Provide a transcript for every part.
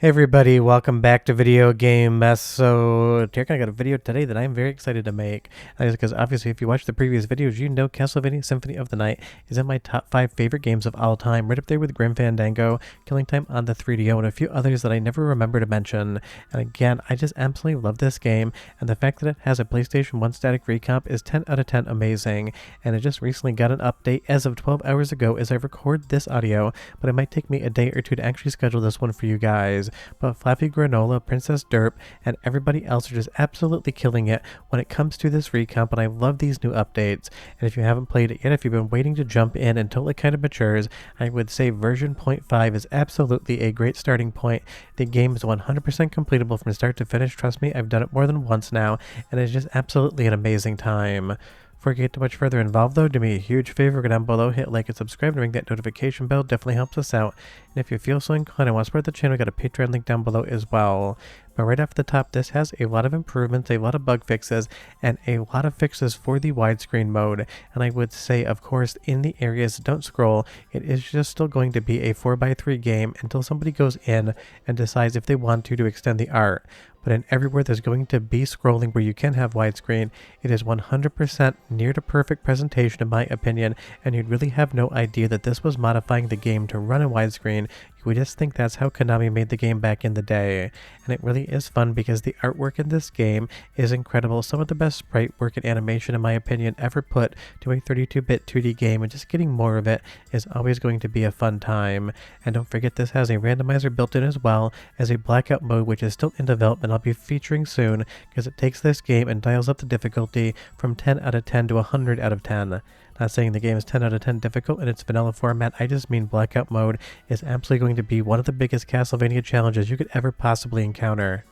Hey everybody, welcome back to Video Game Mess. So, Derek and I got a video today that I'm very excited to make. Because obviously if you watched the previous videos, you know Castlevania Symphony of the Night is in my top 5 favorite games of all time, right up there with Grim Fandango, Killing Time on the 3DO, and a few others that I never remember to mention. And again, I just absolutely love this game, and the fact that it has a PlayStation 1 static recomp is 10 out of 10 amazing. And it just recently got an update as of 12 hours ago as I record this audio, but it might take me a day or two to actually schedule this one for you guys. But Flappy Granola, Princess Derp, and everybody else are just absolutely killing it when it comes to this recomp, and I love these new updates. And if you haven't played it yet, if you've been waiting to jump in until it kind of matures, I would say version 0.5 is absolutely a great starting point. The game is 100% completable from start to finish. Trust me, I've done it more than once now, and it's just absolutely an amazing time. Before we get too much further involved though, do me a huge favor, go down below, hit like and subscribe to ring that notification bell, definitely helps us out. And if you feel so inclined and want to support the channel, we got a Patreon link down below as well. But right off the top, this has a lot of improvements, a lot of bug fixes, and a lot of fixes for the widescreen mode. And I would say, of course, in the areas that don't scroll, it is just still going to be a 4x3 game until somebody goes in and decides if they want to extend the art. But in everywhere there's going to be scrolling where you can have widescreen, it is 100% near to perfect presentation in my opinion, and you'd really have no idea that this was modifying the game to run in widescreen. You would just think that's how Konami made the game back in the day. And it really is fun because the artwork in this game is incredible. Some of the best sprite work and animation in my opinion ever put to a 32-bit 2D game, and just getting more of it is always going to be a fun time. And don't forget, this has a randomizer built in as well as a blackout mode, which is still in development. I'll be featuring soon because it takes this game and dials up the difficulty from 10 out of 10 to 100 out of 10. Not saying the game is 10 out of 10 difficult in its vanilla format, I just mean blackout mode is absolutely going to be one of the biggest Castlevania challenges you could ever possibly encounter.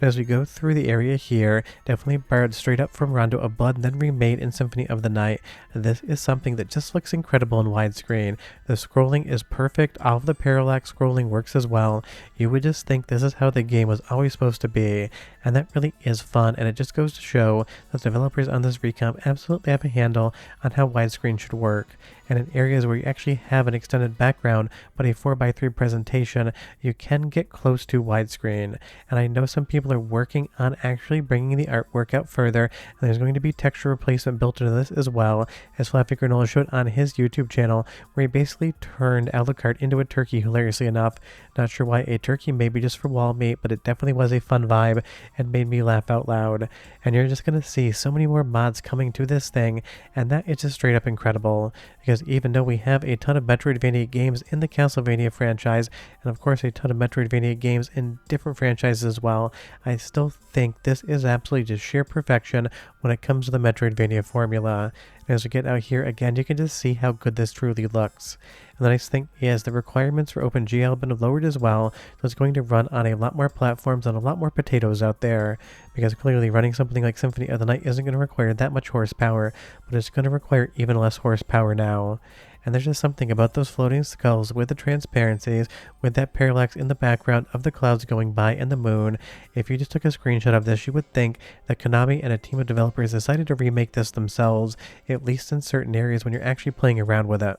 As we go through the area here, definitely borrowed straight up from Rondo of Blood and then remade in Symphony of the Night. This is something that just looks incredible in widescreen. The scrolling is perfect, all of the parallax scrolling works as well. You would just think this is how the game was always supposed to be, and that really is fun, and it just goes to show that developers on this recomp absolutely have a handle on how widescreen should work. And in areas where you actually have an extended background but a 4x3 presentation, you can get close to widescreen. And I know some people are working on actually bringing the artwork out further, and there's going to be texture replacement built into this as well, as Flappy Granola showed on his YouTube channel, where he basically turned Alucard into a turkey, hilariously enough. Not sure why a turkey, maybe just for wall meat, but it definitely was a fun vibe and made me laugh out loud. And you're just going to see so many more mods coming to this thing, and that is just straight up incredible. Because even though we have a ton of Metroidvania games in the Castlevania franchise, and of course a ton of Metroidvania games in different franchises as well, I still think this is absolutely just sheer perfection when it comes to the Metroidvania formula. And as we get out here again, you can just see how good this truly looks. And the nice thing is the requirements for OpenGL have been lowered as well, so it's going to run on a lot more platforms and a lot more potatoes out there, because clearly running something like Symphony of the Night isn't going to require that much horsepower, but it's going to require even less horsepower now. And there's just something about those floating skulls with the transparencies, with that parallax in the background of the clouds going by and the moon. If you just took a screenshot of this, you would think that Konami and a team of developers decided to remake this themselves, at least in certain areas when you're actually playing around with it.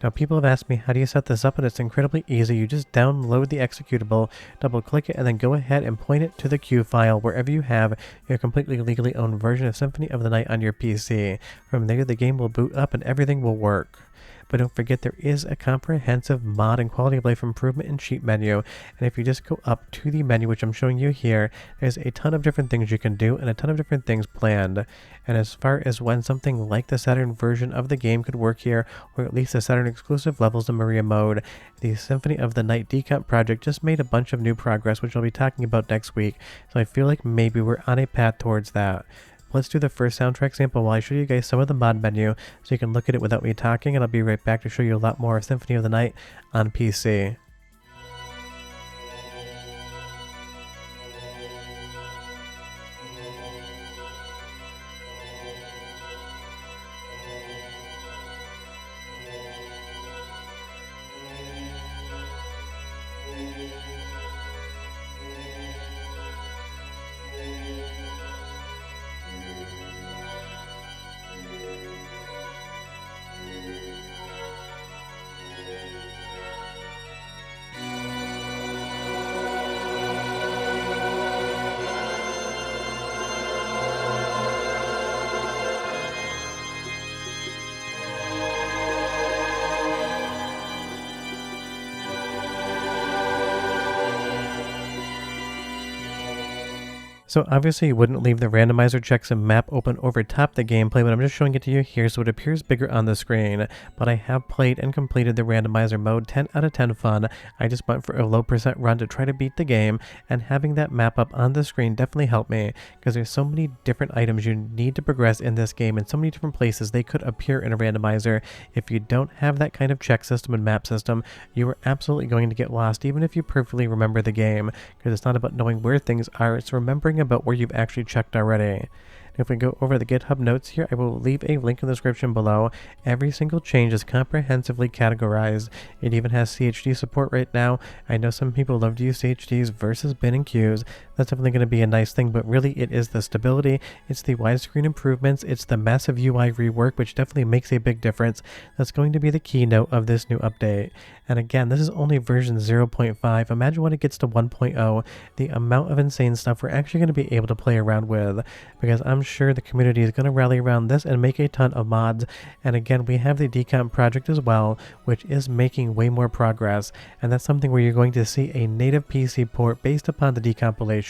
Now people have asked me, how do you set this up? And it's incredibly easy. You just download the executable, double click it, and then go ahead and point it to the Q file wherever you have your completely legally owned version of Symphony of the Night on your PC. From there the game will boot up and everything will work. But don't forget, there is a comprehensive mod and quality of life improvement and cheat menu, and if you just go up to the menu, which I'm showing you here, there's a ton of different things you can do and a ton of different things planned. And as far as when something like the Saturn version of the game could work here, or at least the Saturn exclusive levels in Maria mode, the Symphony of the Night decomp project just made a bunch of new progress, which I'll be talking about next week, so I feel like maybe we're on a path towards that. Let's do the first soundtrack sample while I show you guys some of the mod menu so you can look at it without me talking, and I'll be right back to show you a lot more of Symphony of the Night on PC. So obviously you wouldn't leave the randomizer checks and map open over top the gameplay, but I'm just showing it to you here so it appears bigger on the screen. But I have played and completed the randomizer mode, 10 out of 10 fun. I just went for a low percent run to try to beat the game, and having that map up on the screen definitely helped me, because there's so many different items you need to progress in this game and so many different places they could appear in a randomizer. If you don't have that kind of check system and map system, you are absolutely going to get lost even if you perfectly remember the game, because it's not about knowing where things are, it's remembering about where you've actually checked already. If we go over the GitHub notes here, I will leave a link in the description below. Every single change is comprehensively categorized. It even has CHD support right now. I know some people love to use CHDs versus bin and queues. That's definitely going to be a nice thing, but really it is the stability, it's the widescreen improvements, it's the massive UI rework, which definitely makes a big difference. That's going to be the keynote of this new update. And again, this is only version 0.5. Imagine when it gets to 1.0, the amount of insane stuff we're actually going to be able to play around with, because I'm sure the community is going to rally around this and make a ton of mods. And again, we have the decomp project as well, which is making way more progress, and that's something where you're going to see a native PC port based upon the decompilation.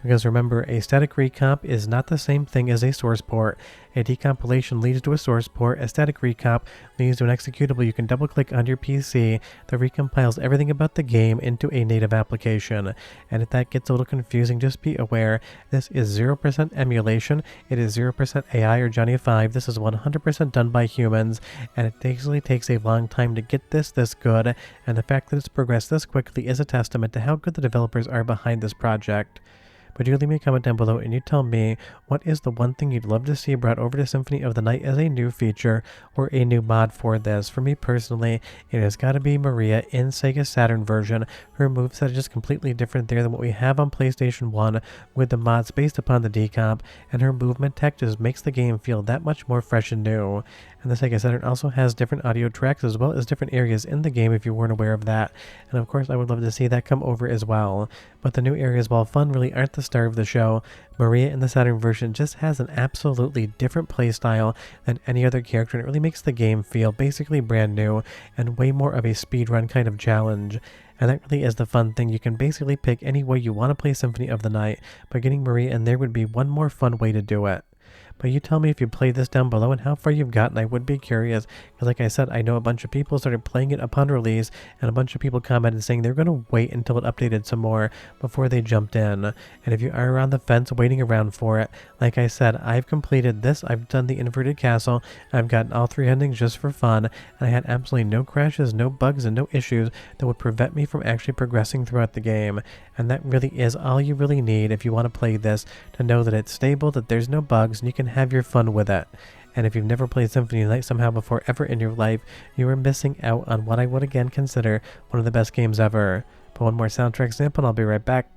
Because remember, a static recomp is not the same thing as a source port. A decompilation leads to a source port, a static recomp leads to an executable you can double click on your PC that recompiles everything about the game into a native application. And if that gets a little confusing, just be aware, this is 0% emulation, it is 0% AI or Johnny 5, this is 100% done by humans, and it basically takes a long time to get this good, and the fact that it's progressed this quickly is a testament to how good the developers are behind this project. But do leave me a comment down below and you tell me, what is the one thing you'd love to see brought over to Symphony of the Night as a new feature or a new mod for this? For me personally, it has got to be Maria in Sega Saturn version. Her moveset is just completely different there than what we have on PlayStation 1 with the mods based upon the decomp, and her movement tech just makes the game feel that much more fresh and new. And the Sega Saturn also has different audio tracks as well as different areas in the game if you weren't aware of that. And of course I would love to see that come over as well. But the new areas, while fun, really aren't the star of the show. Maria in the Saturn version just has an absolutely different playstyle than any other character, and it really makes the game feel basically brand new and way more of a speedrun kind of challenge. And that really is the fun thing. You can basically pick any way you want to play Symphony of the Night, but getting Maria in there would be one more fun way to do it. But you tell me if you played this down below and how far you've gotten. I would be curious, because like I said, I know a bunch of people started playing it upon release, and a bunch of people commented saying they're going to wait until it updated some more before they jumped in. And if you are around the fence waiting around for it, like I said, I've completed this, I've done the inverted castle, I've gotten all 3 endings just for fun, and I had absolutely no crashes, no bugs, and no issues that would prevent me from actually progressing throughout the game. And that really is all you really need if you want to play this, to know that it's stable, that there's no bugs, and you can have your fun with it. And if you've never played Symphony of the Night somehow before ever in your life, you are missing out on what I would again consider one of the best games ever. But one more soundtrack sample and I'll be right back.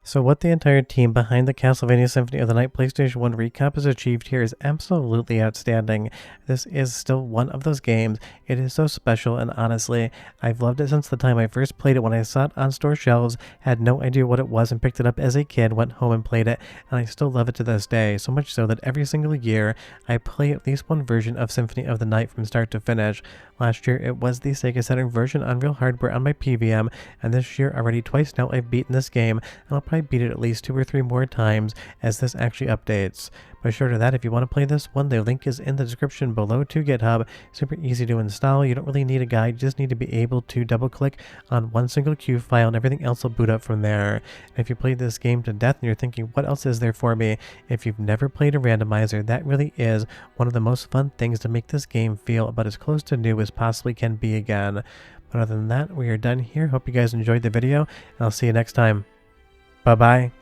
So what the entire team behind the Castlevania Symphony of the Night PlayStation 1 recomp has achieved here is absolutely outstanding. This is still one of those games. It is so special, and honestly, I've loved it since the time I first played it when I saw it on store shelves, had no idea what it was, and picked it up as a kid, went home and played it, and I still love it to this day, so much so that every single year I play at least one version of Symphony of the Night from start to finish. Last year it was the Sega Saturn version on real hardware on my PVM, and this year already twice now I've beaten this game, and I'll probably beat it at least 2 or 3 more times as this actually updates. But short of that, if you want to play this one, the link is in the description below to GitHub. Super easy to install. You don't really need a guide. You just need to be able to double click on one single queue file and everything else will boot up from there. And if you played this game to death and you're thinking, what else is there for me? If you've never played a randomizer, that really is one of the most fun things to make this game feel about as close to new as possibly can be again. But other than that, we are done here. Hope you guys enjoyed the video, and I'll see you next time. Bye-bye.